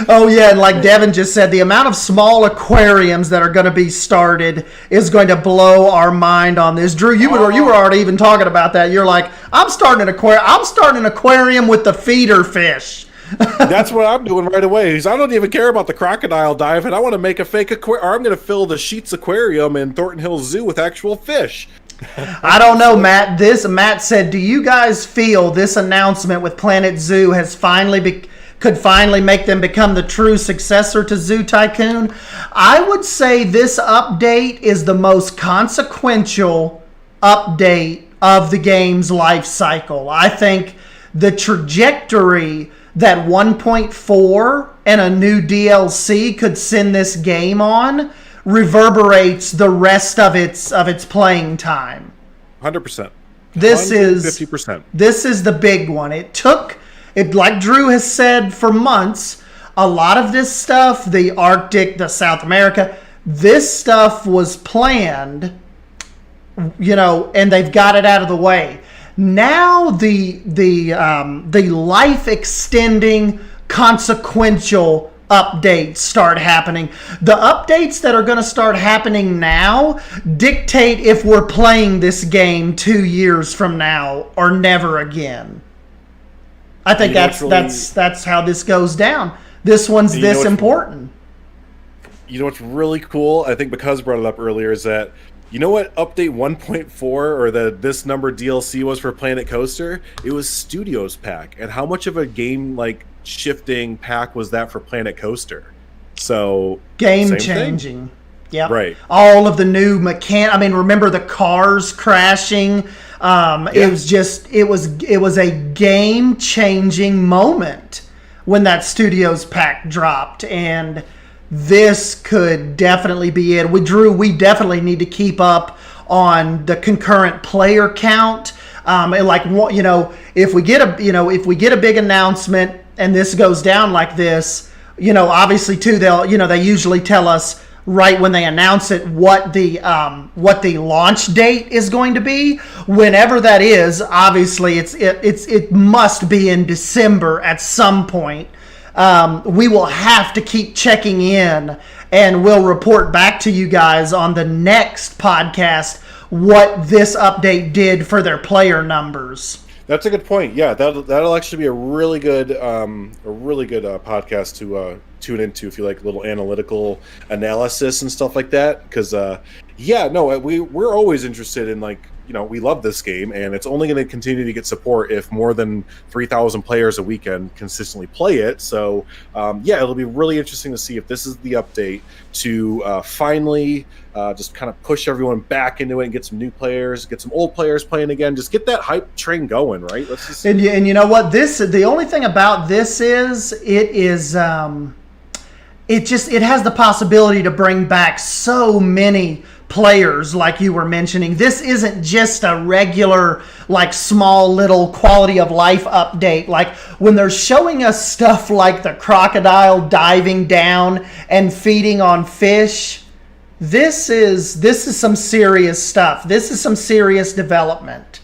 Oh yeah, and like Devin just said, the amount of small aquariums that are going to be started is going to blow our mind on this. Drew, you were already even talking about that. You're like, I'm starting an aquarium with the feeder fish. That's what I'm doing right away. Because I don't even care about the crocodile diving. I want to make a fake aquarium. Or I'm going to fill the Sheets Aquarium in Thornton Hills Zoo with actual fish. I don't know, Matt. Matt said, do you guys feel this announcement with Planet Zoo has could finally make them become the true successor to Zoo Tycoon? I would say this update is the most consequential update of the game's life cycle. I think the trajectory that 1.4 and a new DLC could send this game on reverberates the rest of its playing time. 100%. This is 50%. This is the big one. It, like Drew has said for months, a lot of this stuff, the Arctic, the South America, this stuff was planned, and they've got it out of the way. Now the life extending consequential updates start happening. The updates that are going to start happening now dictate if we're playing this game 2 years from now or never again. I think that's how this goes down. This one's this important. You know what's really cool? I think because brought it up earlier is that, you know what update 1.4 or this number DLC was for Planet Coaster? It was Studios Pack. And how much of a game shifting pack was that for Planet Coaster? So game changing. Yep. Right. All of the new I mean, remember the cars crashing? It was just, it was a game-changing moment when that Studios pack dropped, and this could definitely be it. We definitely need to keep up on the concurrent player count. And like, you know, if we get a big announcement and this goes down like this, you know, obviously too, they usually tell us right when they announce it what the launch date is going to be. Whenever that is, obviously it must be in December at some point. We will have to keep checking in, and we'll report back to you guys on the next podcast what this update did for their player numbers. That's a good point. Yeah, that'll actually be a really good podcast to tune into if you like a little analytical analysis and stuff like that. Because we're always interested in, like, you know, we love this game, and it's only going to continue to get support if more than 3,000 players a weekend consistently play it. So it'll be really interesting to see if this is the update to finally just kind of push everyone back into it and get some new players, get some old players playing again, just get that hype train going, right? Let's just... And you know what? The only thing about this is it has the possibility to bring back so many players, like you were mentioning. This isn't just a regular, like, small little quality of life update. Like, when they're showing us stuff like the crocodile diving down and feeding on fish, this is some serious stuff. This is some serious development.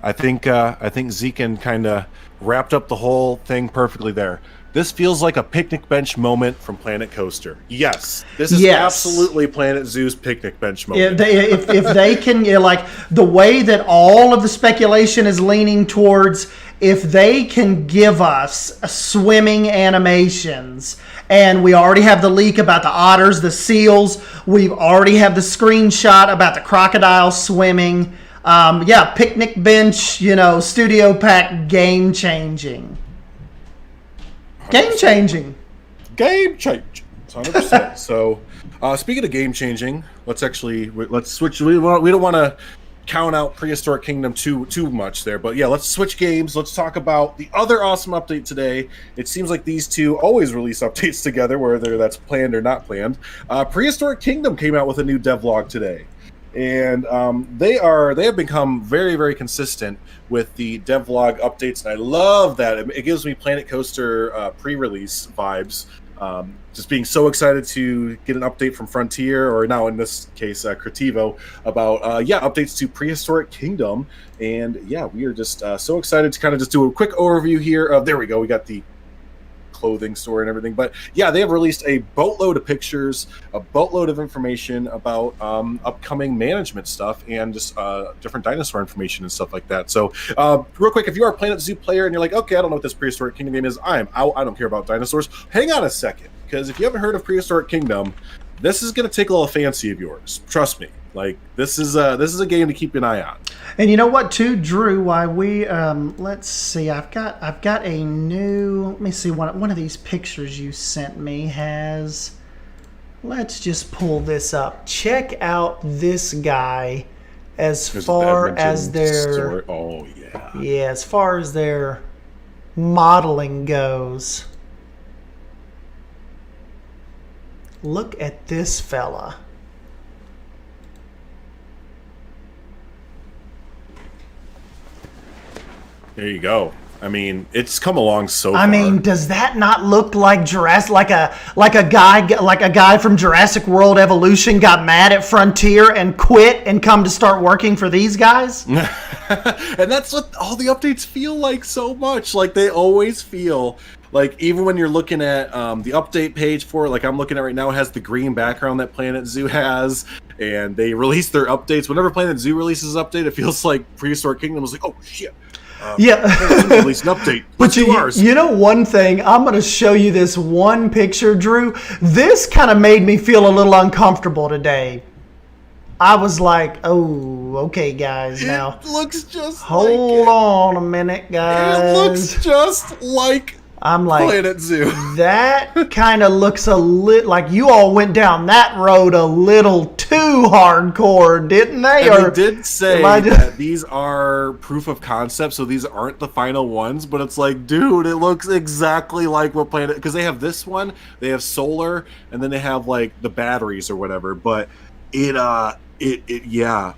I think Zekin kind of wrapped up the whole thing perfectly there. This feels like a picnic bench moment from Planet Coaster. Yes, this is absolutely Planet Zoo's picnic bench moment. If they can, like, the way that all of the speculation is leaning towards, if they can give us swimming animations, and we already have the leak about the otters, the seals, we already have the screenshot about the crocodile swimming. Picnic bench, you know, studio pack, game changing. Game changing. 100%. So, speaking of game changing, let's switch. We don't want to count out Prehistoric Kingdom too much there, but yeah, let's switch games. Let's talk about the other awesome update today. It seems like these two always release updates together, whether that's planned or not planned. Prehistoric Kingdom came out with a new devlog today. And they have become very, very consistent with the devlog updates, and I love that. It gives me Planet Coaster pre-release vibes. Just being so excited to get an update from Frontier, or now in this case Creativo, about updates to Prehistoric Kingdom. And we are just so excited to kind of just do a quick overview here. There we go. We got the clothing store and everything, but they have released a boatload of pictures, a boatload of information about upcoming management stuff, and just different dinosaur information and stuff like that. So real quick, if you are a Planet Zoo player and you're like, okay, I don't know what this Prehistoric Kingdom game is, I'm out, I don't care about dinosaurs, hang on a second, because if you haven't heard of Prehistoric Kingdom, this is going to take a little fancy of yours. Trust me. Like, this is a game to keep an eye on. And you know what, too, Drew? Why we let's see. I've got a new. Let me see. One of these pictures you sent me has. Let's just pull this up. Check out this guy. As far as their as far as their modeling goes. Look at this fella. There you go. I mean, it's come along so far. I mean, does that not look like Jurassic? Like a guy from Jurassic World Evolution got mad at Frontier and quit and come to start working for these guys? And that's what all the updates feel like so much. Like, they always feel like, even when you're looking at the update page for it, like I'm looking at right now, it has the green background that Planet Zoo has, and they release their updates. Whenever Planet Zoo releases an update, it feels like Prehistoric Kingdom was like, oh shit. Release an update. But you know one thing, I'm going to show you this one picture, Drew. This kind of made me feel a little uncomfortable today. I was like, oh, okay, guys, now. It looks just Hold on a minute, guys. It looks just like I'm like, Planet Zoo. that kind of looks a little like you all went down that road a little too hardcore, didn't they? And they did say am I just- that these are proof of concept, so these aren't the final ones, but it's like, dude, it looks exactly like what Planet, because they have this one, they have solar, and then they have like the batteries or whatever, but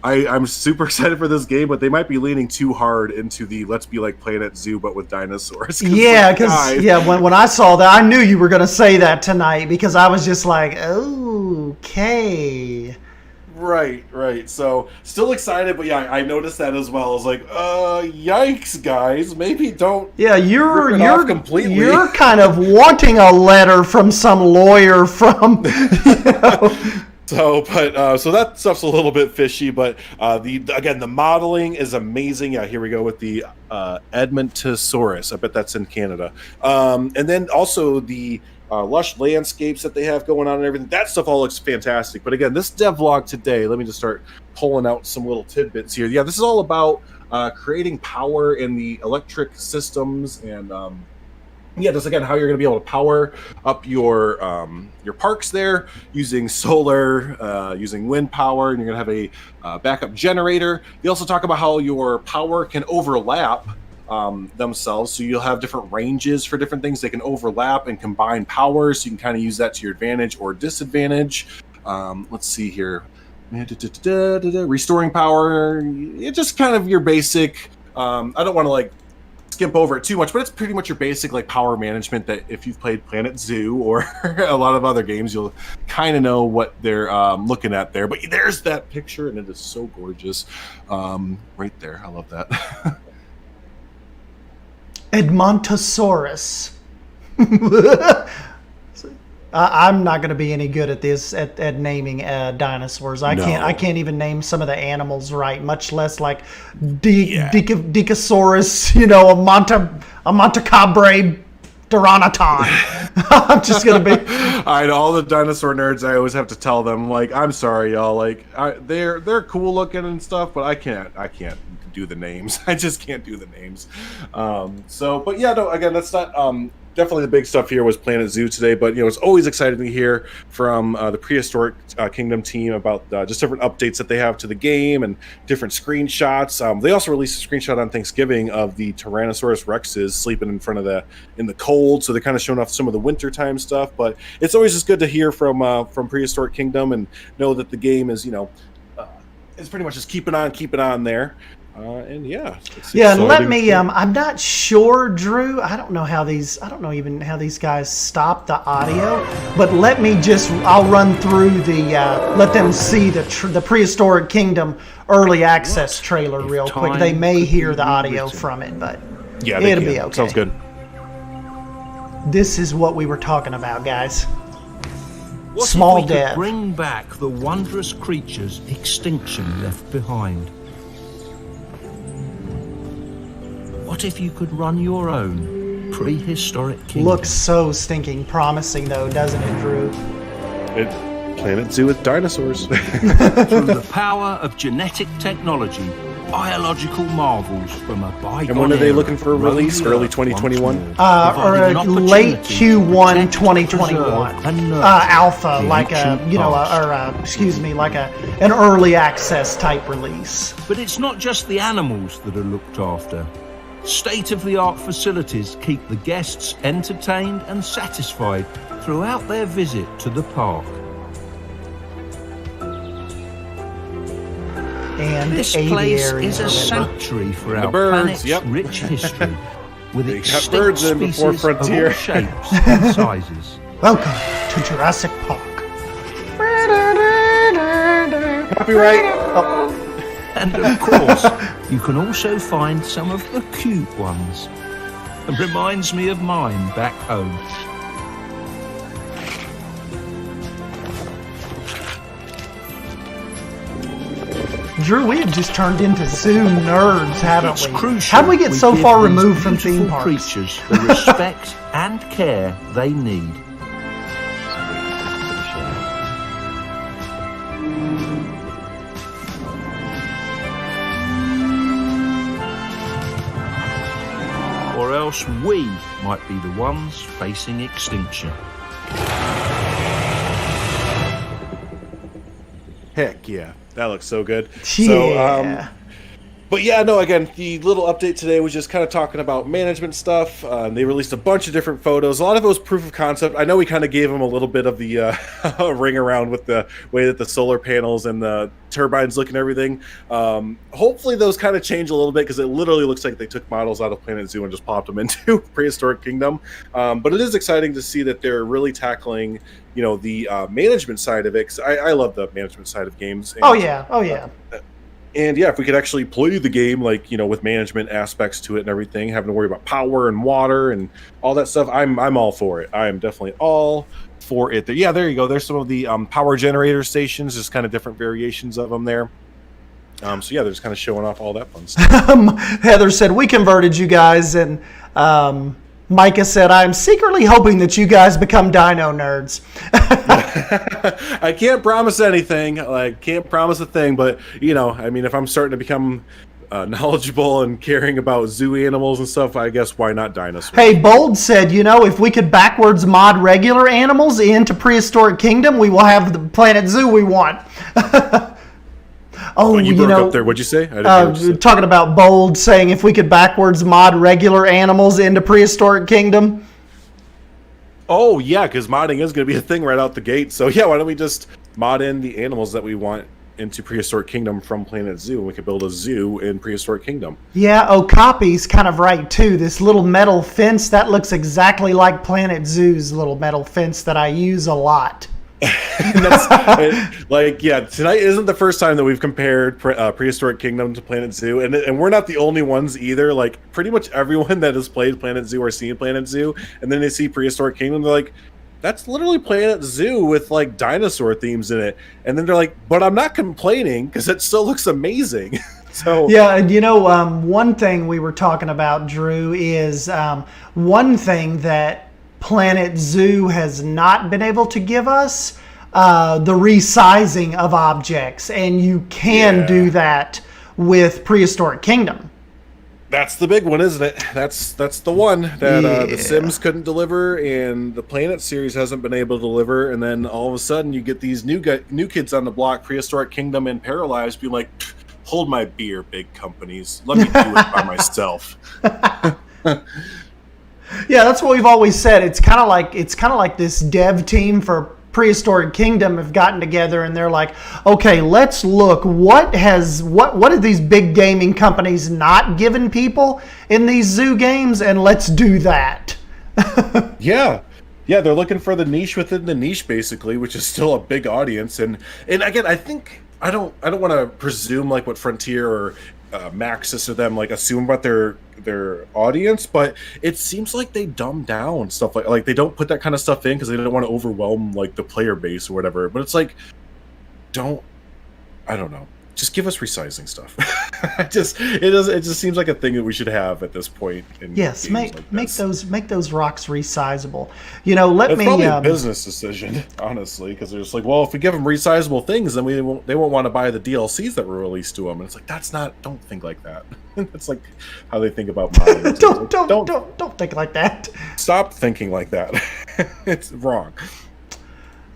I'm super excited for this game, but they might be leaning too hard into the let's be like Planet Zoo but with dinosaurs. Yeah, because when I saw that, I knew you were going to say that tonight because I was just like, okay. Right. So still excited, but yeah, I noticed that as well. I was like, yikes, guys, maybe don't. Yeah, rip it off completely. You're kind of wanting a letter from some lawyer from. So that stuff's a little bit fishy, but the modeling is amazing. Yeah, here we go with the Edmontosaurus. I bet that's in Canada. And then also the lush landscapes that they have going on and everything. That stuff all looks fantastic. But again, this devlog today, let me just start pulling out some little tidbits here. Yeah, this is all about creating power in the electric systems and just again how you're going to be able to power up your parks there using solar, using wind power, and you're going to have a backup generator. They also talk about how your power can overlap themselves, so you'll have different ranges for different things. They can overlap and combine power, so you can kind of use that to your advantage or disadvantage. Let's see here. Restoring power, it's just kind of your basic. I don't want to like skimp over it too much, but it's pretty much your basic like power management that if you've played Planet Zoo or a lot of other games, you'll kind of know what they're looking at there. But there's that picture, and it is so gorgeous right there. I love that. Edmontosaurus. I'm not going to be any good at this at naming dinosaurs. I can't even name some of the animals right, much less like Dicosaurus, a Montecabre Pteranodon. I'm just going to be. I know all the dinosaur nerds. I always have to tell them like, I'm sorry, y'all. Like, they're cool looking and stuff, but I can't do the names. I just can't do the names. But yeah, no. Again, that's not. Definitely the big stuff here was Planet Zoo today, but it's always exciting to hear from the Prehistoric Kingdom team about just different updates that they have to the game and different screenshots. They also released a screenshot on Thanksgiving of the Tyrannosaurus Rexes sleeping in the cold, so they're kind of showing off some of the wintertime stuff. But it's always just good to hear from Prehistoric Kingdom and know that the game is it's pretty much just keep it on there. And let me. I'm not sure, Drew. I don't know even how these guys stop the audio. But I'll run through let them see the Prehistoric Kingdom early access trailer real quick. They may hear the audio from it, but it'll be okay. Sounds good. This is what we were talking about, guys. What Small if we Dev. could bring back the wondrous creatures extinction left behind? What if you could run your own prehistoric kingdom? Looks so stinking promising, though, doesn't it, Drew? Planet Zoo with dinosaurs. Through the power of genetic technology, biological marvels from a bygone And when are they era looking for a release? roam Early the earth 2021? once more, providing an Late opportunity Q1 to protect, 2021. preserve, and nurture Alpha, the like ancient past. an early access type release. But it's not just the animals that are looked after. State-of-the-art facilities keep the guests entertained and satisfied throughout their visit to the park. And This place aviary. is a sanctuary for our birds, planet's yep. rich history, with They got extinct birds in before species of all Frontier. shapes and sizes. Welcome to Jurassic Park. Copyright. Oh, And of course, you can also find some of the cute ones. It reminds me of mine back home. Drew, we have just turned into zoo nerds, haven't It's we? crucial How do we get so give far these removed from beautiful theme parks? creatures the respect and care they need. or else we might be the ones facing extinction. Heck yeah, that looks so good. Yeah. But yeah, no, again, the little update today was just kind of talking about management stuff. They released a bunch of different photos. A lot of it was proof of concept. I know we kind of gave them a little bit of the ring around with the way that the solar panels and the turbines look and everything. Hopefully those kind of change a little bit, because it literally looks like they took models out of Planet Zoo and just popped them into Prehistoric Kingdom. But it is exciting to see that they're really tackling, you know, the management side of it, because I love the management side of games. And, Oh yeah. and yeah, if we could actually play the game, like, you know, with management aspects to it and everything, having to worry about power and water and all that stuff, I'm all for it. I am definitely all for it. Yeah, there you go. There's some of the power generator stations, just kind of different variations of them there. So yeah, they're just kind of showing off all that fun stuff. Heather said, we converted you guys, and Micah said, I'm secretly hoping that you guys become dino nerds. I can't promise anything. I can't promise a thing, but, you know, I mean, if I'm starting to become knowledgeable and caring about zoo animals and stuff, I guess why not dinosaurs? Hey, Bold said, you know, if we could backwards mod regular animals into Prehistoric Kingdom, we will have the Planet Zoo we want. Oh, you broke up there. What'd you say? I didn't hear what you said. Talking about Bold saying if we could backwards mod regular animals into Prehistoric Kingdom. Oh, yeah, because modding is going to be a thing right out the gate. So, yeah, why don't we just mod in the animals that we want into Prehistoric Kingdom from Planet Zoo, and we could build a zoo in Prehistoric Kingdom. Yeah, Okapi's kind of right, too. This little metal fence, that looks exactly like Planet Zoo's little metal fence that I use a lot. That's, like, yeah, tonight isn't the first time that we've compared Prehistoric Kingdom to Planet Zoo, and we're not the only ones either. Like, pretty much everyone that has played Planet Zoo or seen Planet Zoo, and then they see Prehistoric Kingdom, they're like, that's literally Planet Zoo with, like, dinosaur themes in it. And then they're like, but I'm not complaining, because it still looks amazing. So yeah, and you know, one thing we were talking about, Drew, is one thing that Planet Zoo has not been able to give us, the resizing of objects, and you can do that with Prehistoric Kingdom. that's the big one, isn't it? That's the one that the Sims couldn't deliver, and the Planet series hasn't been able to deliver. And then all of a sudden, you get these new kids on the block, Prehistoric Kingdom and Paralyzed, being like, "Hold my beer, big companies. Let me do it by myself." Yeah, that's what we've always said. It's kind of like this dev team for Prehistoric Kingdom have gotten together, and they're like, okay, let's look what have these big gaming companies not given people in these zoo games, and let's do that. Yeah, they're looking for the niche within the niche, basically, which is still a big audience. And again, I think I don't want to presume like what Frontier or Maxis or them like assume about their audience, but it seems like they dumb down stuff like they don't put that kind of stuff in because they don't want to overwhelm like the player base or whatever. But it's like, I don't know, just give us resizing stuff. It just seems like a thing that we should have at this point. Yes, make those rocks resizable. You know, It's probably a business decision, honestly, because they're just like, well, if we give them resizable things, then they won't want to buy the DLCs that were released to them. And it's like, don't think like that. That's like how they think about modding. don't think like that. Stop thinking like that. It's wrong.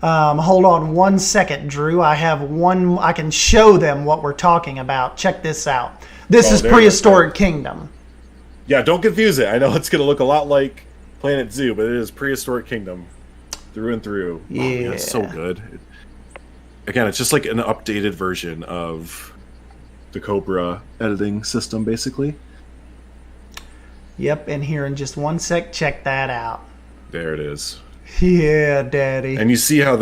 Hold on one second, Drew. I can show them what we're talking about. Check this out. This is Prehistoric Kingdom. Yeah, don't confuse it. I know it's going to look a lot like Planet Zoo, but it is Prehistoric Kingdom through and through. Yeah. Oh, man, it's so good. Again, it's just like an updated version of the Cobra editing system, basically. Yep, and here in just one sec, check that out. There it is. Yeah, Daddy. And you see how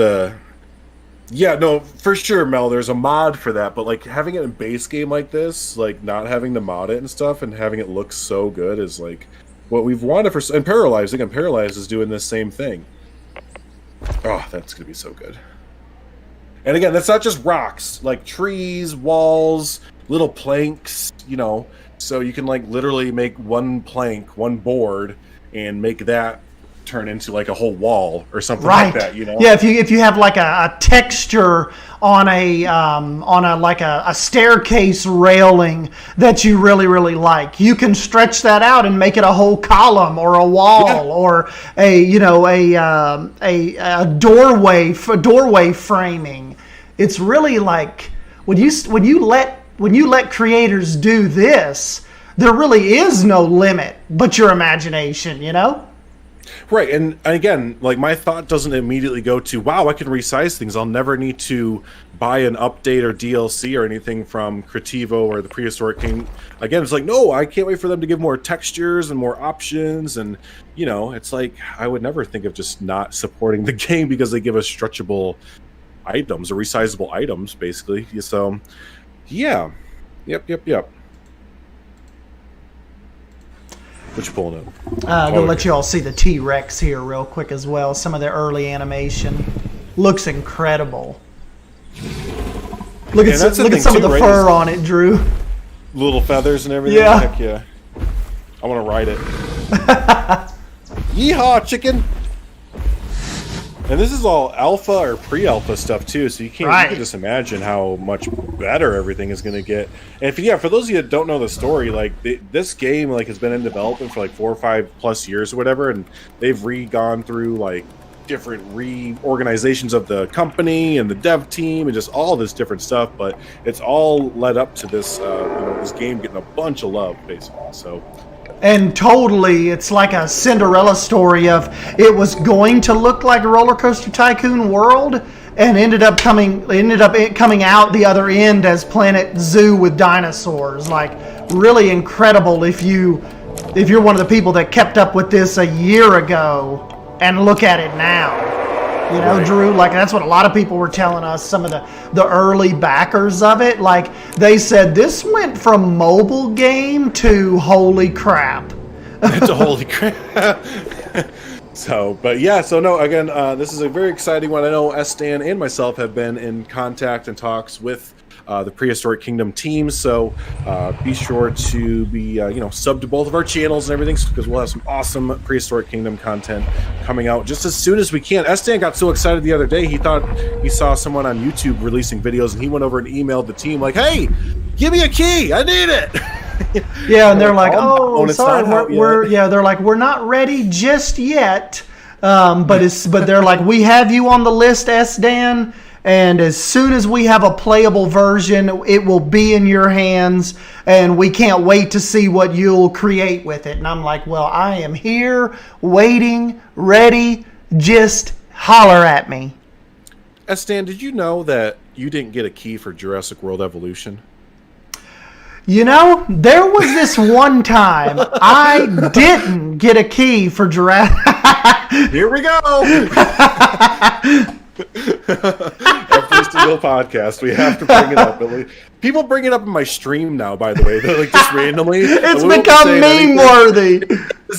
for sure, Mel, there's a mod for that, but like having it in base game like this, like not having to mod it and stuff and having it look so good is like what we've wanted for. And Paralyzed is doing this same thing. Oh, that's gonna be so good. And again, that's not just rocks, like trees, walls, little planks, you know, so you can like literally make one plank, one board, and make that turn into like a whole wall or something Right. like that, you know? Yeah, if you have like a texture on a like a staircase railing that you really like, you can stretch that out and make it a whole column or a wall or a doorway framing. It's really like when you let creators do this, there really is no limit but your imagination, you know? Right, and again, like my thought doesn't immediately go to, wow, I can resize things. I'll never need to buy an update or DLC or anything from Creativo or the Prehistoric Kingdom. Again, it's like, no, I can't wait for them to give more textures and more options. And, you know, it's like, I would never think of just not supporting the game because they give us stretchable items or resizable items, basically. So, yeah. Yep. What you pulling up? I'm gonna let you all see the T-Rex here real quick as well. Some of the early animation looks incredible. Look at some of the fur on it, Drew. Little feathers and everything. Yeah. Heck yeah. I want to ride it. Yeehaw, chicken! And this is all alpha or pre-alpha stuff too, so you can just imagine how much better everything is going to get. And for those of you that don't know the story, like this game has been in development for like 4 or 5 plus years or whatever, and they've gone through like different reorganizations of the company and the dev team and just all this different stuff. But it's all led up to this, this game getting a bunch of love, basically. So. And totally, it's like a Cinderella story of it was going to look like a Roller Coaster Tycoon World, and ended up coming out the other end as Planet Zoo with dinosaurs. Like, really incredible if you're one of the people that kept up with this a year ago and look at it now. You know, right. Drew, like that's what a lot of people were telling us, some of the early backers of it. Like, they said this went from mobile game to holy crap. It's a holy crap. So no, again, this is a very exciting one. I know Stan and myself have been in contact and talks with the Prehistoric Kingdom team, so be sure to be sub to both of our channels and everything, because we'll have some awesome Prehistoric Kingdom content coming out just as soon as we can. Stan got so excited the other day, he thought he saw someone on YouTube releasing videos, and he went over and emailed the team like, hey, give me a key, I need it. Yeah, and they're like, oh, sorry, they're like, we're not ready just yet, but they're like, we have you on the list, Dan. And as soon as we have a playable version, it will be in your hands, and we can't wait to see what you'll create with it. And I'm like, well, I am here, waiting, ready, just holler at me. Stan, did you know that you didn't get a key for Jurassic World Evolution? You know, there was this one time I didn't get a key for Jurassic. Here we go. Every single podcast we have to bring it up. People bring it up in my stream now, by the way. They're like, just randomly. It's become meme worthy.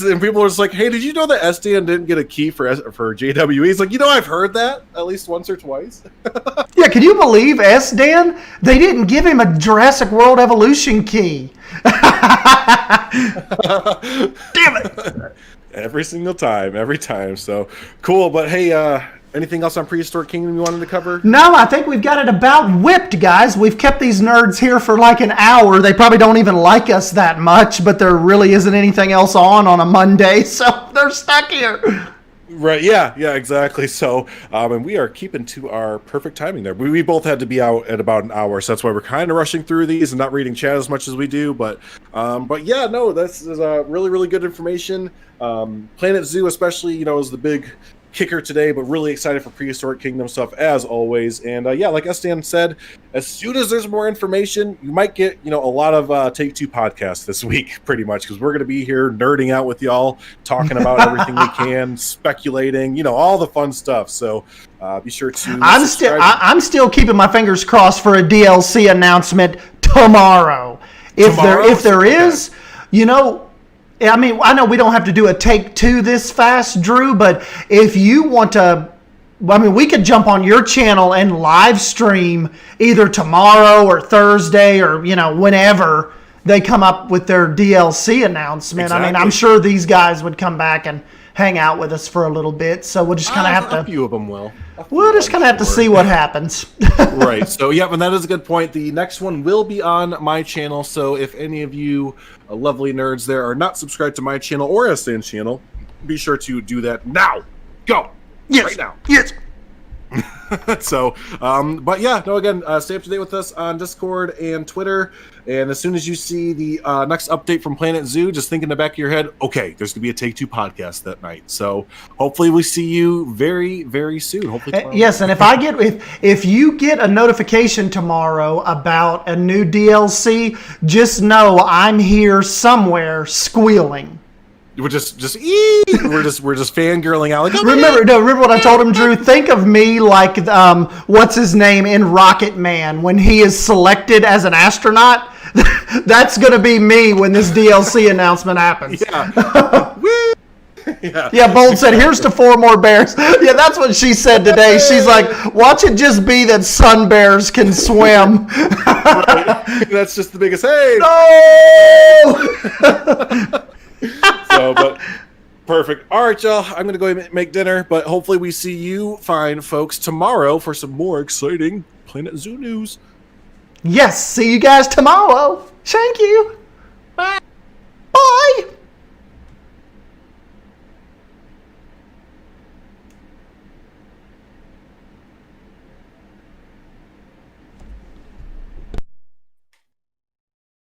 And people are just like, hey, did you know that SDN didn't get a key for JWE? He's like, I've heard that at least once or twice. Yeah, can you believe SDN? They didn't give him a Jurassic World Evolution key. Damn it. Every single time, every time. So cool. But hey, anything else on Prehistoric Kingdom you wanted to cover? No, I think we've got it about whipped, guys. We've kept these nerds here for like an hour. They probably don't even like us that much, but there really isn't anything else on a Monday, so they're stuck here. Right, yeah, exactly. So, and we are keeping to our perfect timing there. We both had to be out at about an hour, so that's why we're kind of rushing through these and not reading chat as much as we do. But yeah, no, this is really, really good information. Planet Zoo especially, is the big kicker today, but really excited for Prehistoric Kingdom stuff as always. And yeah, like Stan said, as soon as there's more information, you might get a lot of Take Two podcasts this week, pretty much, because we're going to be here nerding out with y'all, talking about everything we can, speculating, all the fun stuff. So be sure to. I'm still keeping my fingers crossed for a DLC announcement tomorrow. If there is, I mean, I know we don't have to do a take two this fast, Drew, but if you want to, we could jump on your channel and live stream either tomorrow or Thursday or, whenever, they come up with their DLC announcement. I mean, I'm Exactly. sure these guys would come back and hang out with us for a little bit. So we'll just kind of have A to. few of them will. We'll just kind of have to see what happens. Right. So, yeah, and that is a good point. The next one will be on my channel. So, if any of you lovely nerds there are not subscribed to my channel or Stan's channel, be sure to do that now. Go. Yes. Right now. Yes. So, but yeah, no, again, stay up to date with us on Discord and Twitter. And as soon as you see the next update from Planet Zoo, just think in the back of your head, okay, there's going to be a Take-Two podcast that night. So hopefully we see you very, very soon. Hopefully tomorrow. Yes, and if you get a notification tomorrow about a new DLC, just know I'm here somewhere squealing. We're just we're just fangirling out. Like, oh Remember what I told him, Drew? Think of me like what's his name in Rocket Man when he is selected as an astronaut. That's gonna be me when this DLC announcement happens. Yeah. Yeah, Bold said, here's to 4 more bears. Yeah, that's what she said today. She's like, watch it just be that sun bears can swim. Right. That's just the biggest hey. No! So, but perfect. All right, y'all. I'm gonna go and make dinner, but hopefully we see you fine folks tomorrow for some more exciting Planet Zoo news. Yes, see you guys tomorrow. Thank you.